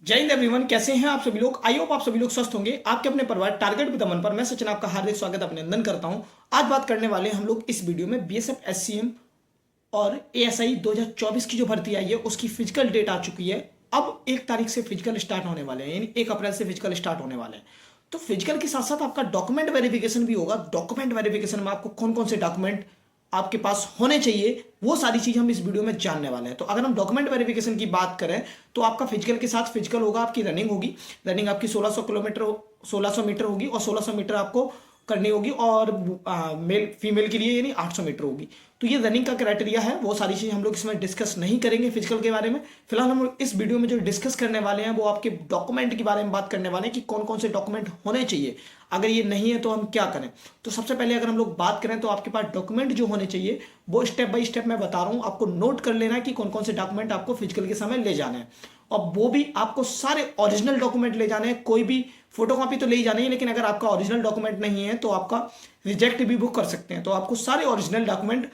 जय हिंद एवरीवन, कैसे हैं आप सभी लोग। आई होप आप सभी लोग स्वस्थ होंगे। आपके अपने परिवार टारगेट विद अमन पर मैं सचिन आपका हार्दिक स्वागत अभिनंदन करता हूं। आज बात करने वाले हैं हम लोग इस वीडियो में बीएसएफ एससीएम और एएसआई 2024 की जो भर्ती आई है उसकी फिजिकल डेट आ चुकी है। अब 1 तारीख से फिजिकल स्टार्ट होने वाले हैं, यानी 1 अप्रैल से फिजिकल स्टार्ट होने वाले हैं। तो फिजिकल के साथ साथ आपका डॉक्यूमेंट वेरिफिकेशन भी होगा। डॉक्यूमेंट वेरिफिकेशन में आपको कौन कौन से डॉक्यूमेंट आपके पास होने चाहिए वो सारी चीज हम इस वीडियो में जानने वाले हैं। तो अगर हम डॉक्यूमेंट वेरिफिकेशन की बात करें तो आपका फिजिकल के साथ फिजिकल होगा, आपकी रनिंग होगी। रनिंग आपकी 1600 किलोमीटर 1600 मीटर होगी और 1600 मीटर आपको करनी होगी, और मेल फीमेल के लिए यानी 800 मीटर होगी। तो ये रनिंग का क्राइटेरिया है। वो सारी चीज़ हम लोग इसमें डिस्कस नहीं करेंगे फिजिकल के बारे में। फिलहाल हम इस वीडियो में जो डिस्कस करने वाले हैं वो आपके डॉक्यूमेंट के बारे में बात करने वाले हैं कि कौन कौन से डॉक्यूमेंट होने चाहिए। अगर ये नहीं है तो हम क्या करें। तो सबसे पहले अगर हम लोग बात करें तो आपके पास डॉक्यूमेंट जो होने चाहिए वो स्टेप बाय स्टेप मैं बता रहा हूँ। आपको नोट कर लेना है कि कौन कौन से डॉक्यूमेंट आपको फिजिकल के समय ले जाने हैं, और वो भी आपको सारे ओरिजिनल डॉक्यूमेंट ले जाने हैं। कोई भी फोटोकॉपी तो ले ही जानी है, लेकिन अगर आपका ओरिजिनल डॉक्यूमेंट नहीं है तो आपका रिजेक्ट भी बुक कर सकते हैं। तो आपको सारे ओरिजिनल डॉक्यूमेंट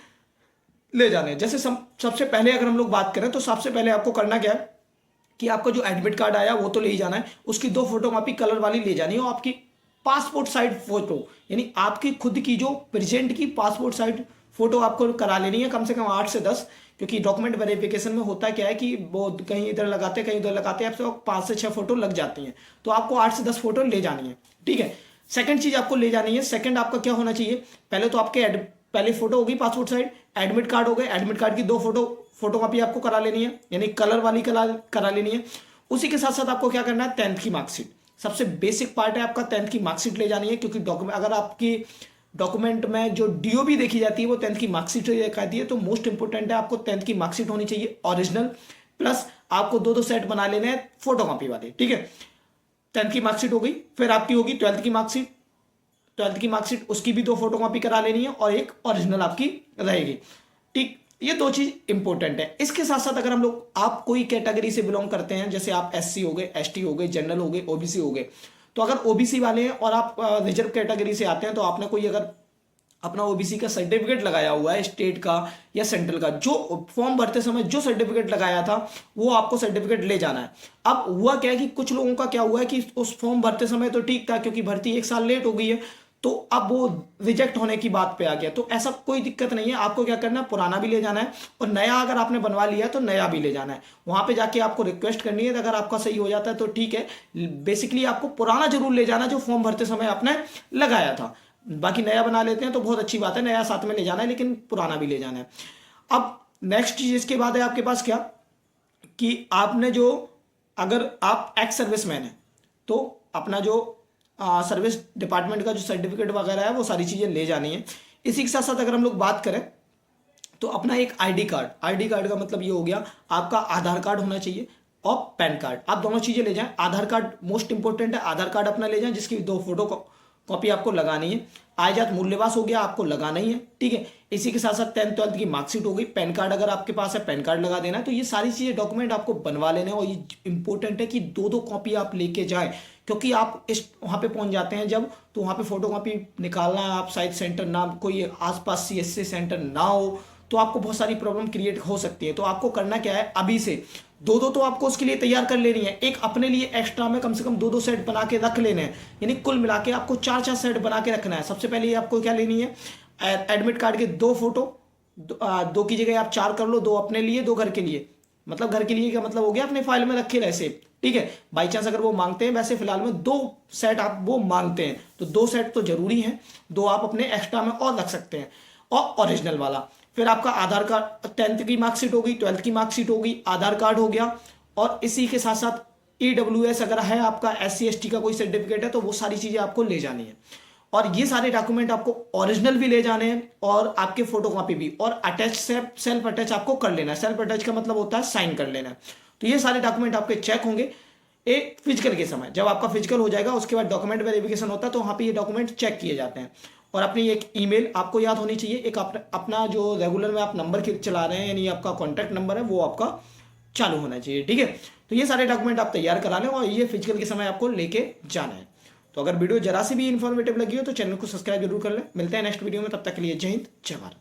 ले जाने हैं। जैसे सबसे पहले अगर हम लोग बात करें तो सबसे पहले आपको करना क्या है कि आपका जो एडमिट कार्ड आया वो तो ले ही जाना है, उसकी 2 फोटोकॉपी कलर वाली ले जानी है, और आपकी पासपोर्ट साइज फोटो यानी आपकी खुद की जो प्रेजेंट की पासपोर्ट साइज फोटो आपको करा लेनी है, कम से कम 8 से 10। क्योंकि डॉक्यूमेंट वेरिफिकेशन में होता क्या है कि वो कहीं इधर लगाते कहीं उधर लगाते हैं, आपसे 5 से 6 फोटो लग जाती हैं। तो आपको 8 से 10 फोटो ले जानी है, ठीक है। सेकंड चीज आपको ले जानी है, सेकंड आपका क्या होना चाहिए, पहले तो आपके पहले फोटो होगी पासपोर्ट साइज, एडमिट कार्ड हो गए, एडमिट कार्ड की 2 फोटोकॉपी आपको करा लेनी है, यानी कलर वाली करा लेनी है। उसी के साथ साथ आपको क्या करना है, 10th की मार्कशीट। सबसे बेसिक पार्ट है आपका 10th की मार्कशीट ले जानी है, क्योंकि डॉक्यूमेंट अगर आपकी डॉक्यूमेंट में जो डीओबी देखी जाती है वो 10th की मार्कशीट दिखाती है। तो मोस्ट इंपोर्टेंट है आपको 10th की मार्कशीट होनी चाहिए ओरिजिनल, प्लस आपको 2-2 सेट बना लेने हैं फोटोकॉपी वाले, ठीक है। 10th की मार्कशीट हो गई, फिर आपकी होगी 12th की मार्कशीट। 12th की मार्कशीट उसकी भी 2 फोटोकॉपी करा लेनी है और एक ओरिजिनल आपकी रहेगी, ठीक। ये 2 चीज इंपॉर्टेंट है। इसके साथ साथ अगर हम लोग आप कोई कैटेगरी से बिलोंग करते हैं, जैसे आप एससी हो गए, एसटी हो गए, जनरल हो गए, ओबीसी हो गए, तो अगर ओबीसी वाले हैं और आप रिजर्व कैटेगरी से आते हैं तो आपने कोई अगर अपना ओबीसी का सर्टिफिकेट लगाया हुआ है स्टेट का या सेंट्रल का, जो फॉर्म भरते समय जो सर्टिफिकेट लगाया था वो आपको सर्टिफिकेट ले जाना है। अब हुआ क्या है कि कुछ लोगों का क्या हुआ है कि उस फॉर्म भरते समय तो ठीक था, क्योंकि भर्ती 1 साल लेट हो गई है, तो अब वो रिजेक्ट होने की बात पे आ गया। तो ऐसा कोई दिक्कत नहीं है, आपको क्या करना है, पुराना भी ले जाना है और नया अगर आपने बनवा लिया है तो नया भी ले जाना है। वहां पे जाके आपको रिक्वेस्ट करनी है, अगर आपका सही हो जाता है तो ठीक है। बेसिकली आपको पुराना जरूर ले जाना जो फॉर्म भरते समय आपने लगाया था। बाकी नया बना लेते हैं तो बहुत अच्छी बात है, नया साथ में ले जाना है, लेकिन पुराना भी ले जाना है। अब नेक्स्ट चीज इसके बाद है आपके पास क्या, कि आपने जो अगर आप एक्स सर्विसमैन है तो अपना जो सर्विस डिपार्टमेंट का जो सर्टिफिकेट वगैरह है वो सारी चीज़ें ले जानी है। इसी के साथ साथ अगर हम लोग बात करें तो अपना एक आईडी कार्ड का मतलब ये हो गया, आपका आधार कार्ड होना चाहिए और पैन कार्ड, आप दोनों चीज़ें ले जाएं। आधार कार्ड मोस्ट इंपॉर्टेंट है, आधार कार्ड अपना ले जाएं जिसकी 2 फोटो कॉपी आपको लगानी है। आयजात मूल्यवास हो गया, आपको लगाना ही है, ठीक है। इसी के साथ साथ 10th 12th की मार्कशीट हो गई, पैन कार्ड अगर आपके पास है पैन कार्ड लगा देना है। तो ये सारी चीज़ें डॉक्यूमेंट आपको बनवा लेने हैं, और ये इंपॉर्टेंट है कि 2-2 कॉपी आप लेके जाएं, क्योंकि आप इस वहाँ पे पहुँच जाते हैं जब, तो वहाँ पे फोटो कॉपी निकालना, आप साइट सेंटर ना कोई आसपास सीएससी सेंटर ना हो तो आपको बहुत सारी प्रॉब्लम क्रिएट हो सकती है। तो आपको करना क्या है, अभी से 2-2 तो आपको उसके लिए तैयार कर लेनी है, एक अपने लिए एक्स्ट्रा में कम से कम 2-2 सेट बना के रख लेने हैं, यानी कुल मिला के आपको 4-4 सेट बना के रखना है। सबसे पहले आपको क्या लेनी है, एडमिट कार्ड के 2 फोटो, 2 की जगह आप 4 कर लो, 2 अपने लिए 2 घर के लिए। मतलब घर के लिए का मतलब हो गया अपने फाइल में रखे रहे सेव, ठीक है। बाई चांस अगर वो मांगते हैं, वैसे फिलहाल में 2 सेट आप वो मांगते हैं तो 2 सेट तो जरूरी है, 2 आप अपने एक्स्ट्रा में और रख सकते हैं, और ओरिजिनल वाला। फिर आपका आधार कार्ड, 10th की मार्कशीट हो गई, 12th की मार्कशीट हो गई, आधार कार्ड हो गया, और इसी के साथ साथ ईडब्ल्यूएस अगर है आपका, एससी एसटी का कोई सर्टिफिकेट है तो वो सारी चीजें आपको ले जानी है। और ये सारे डॉक्यूमेंट आपको ओरिजिनल भी ले जाने हैं और आपके फोटोकॉपी भी, और अटैच सेल्फ अटैच आपको कर लेना है। सेल्फ अटैच का मतलब होता है साइन कर लेना है। तो ये सारे डॉक्यूमेंट आपके चेक होंगे एक फिजिकल के समय। जब आपका फिजिकल हो जाएगा उसके बाद डॉक्यूमेंट वेरिफिकेशन होता है, तो वहां पे ये डॉक्यूमेंट चेक किए जाते हैं। और अपनी एक ईमेल आपको याद होनी चाहिए, एक अपना जो रेगुलर में आप नंबर चला रहे हैं यानी आपका कॉन्टैक्ट नंबर है वो आपका चालू होना चाहिए, ठीक है। तो ये सारे डॉक्यूमेंट आप तैयार करा लें और ये फिजिकल के समय आपको लेके जाना है। तो अगर वीडियो जरा सी भी इन्फॉर्मेटिव लगी हो तो चैनल को सब्सक्राइब जरूर कर लें। मिलते हैं नेक्स्ट वीडियो में, तब तक के लिए जय हिंद जय भारत।